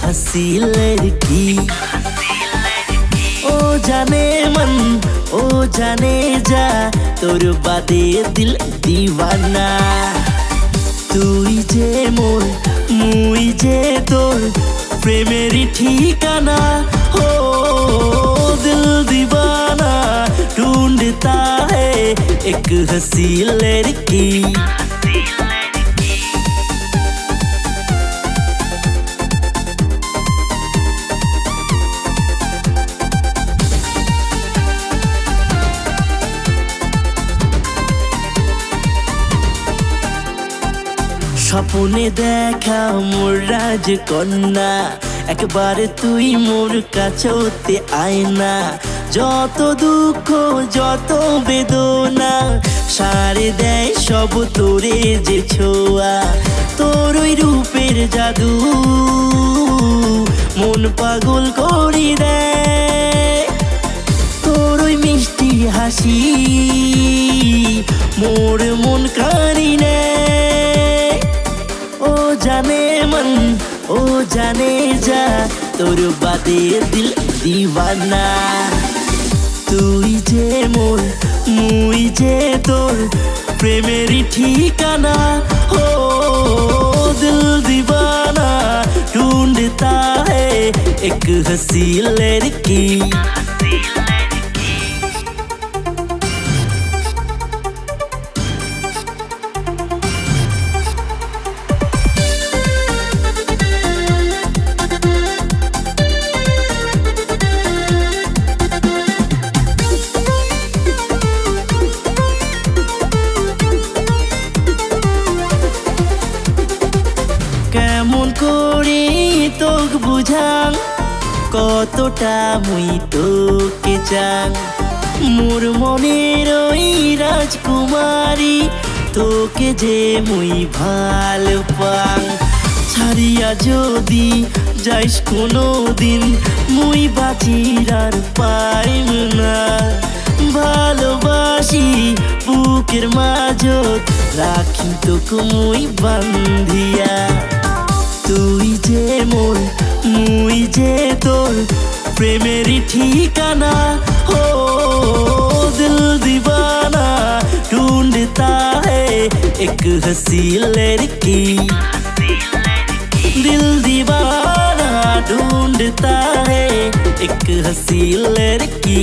हंसी लड़की। ओ जाने मन ओ जाने जा तोर बादे दिल दीवाना। तुई जे मोर मुई जे तोर प्रेमेरी ठिकाना। हो दिल दीवाना ढूंढता है एक हंसी लड़की। স্বপ্নে দেখা মোর রাজকন্যা, একবার তুই মোর কাছতে আয় না। যত দুঃখ যত বেদনা সারে দেয় সব তোরে যে ছোঁয়া। তোর ওই রূপের জাদু মন পাগল করি দেয়। তোর ওই মিষ্টি হাসি মোর মন কারি নেয়। ओ जाने मन ओ जाने जा तोर बादे दिल दीवाना। तुई जे मोर मुई जे तोर प्रेमेरी ठिकाना। हो दिल दीवाना ढूंढता है एक हंसी लड़की। কেমন করে তোক বুঝাং কতটা মুই তোকে চাং। মোর মনের ওই রাজকুমারী তোকে যে মুই ভাল পাং। ছাড়িয়া যদি যাইস কোনো দিন মুই বাঁচির আর পাইম না। ভালোবাসি বুকের মাঝত রাখি তোক মুই বান্ধিয়া। তুই যে মোর মুই যে তোর প্রেমেরি ঠিকানা। हो दिल दीवाना ढूंढता है एक हंसी लड़की। दिल दीवाना ढूंढता है एक हंसी लड़की।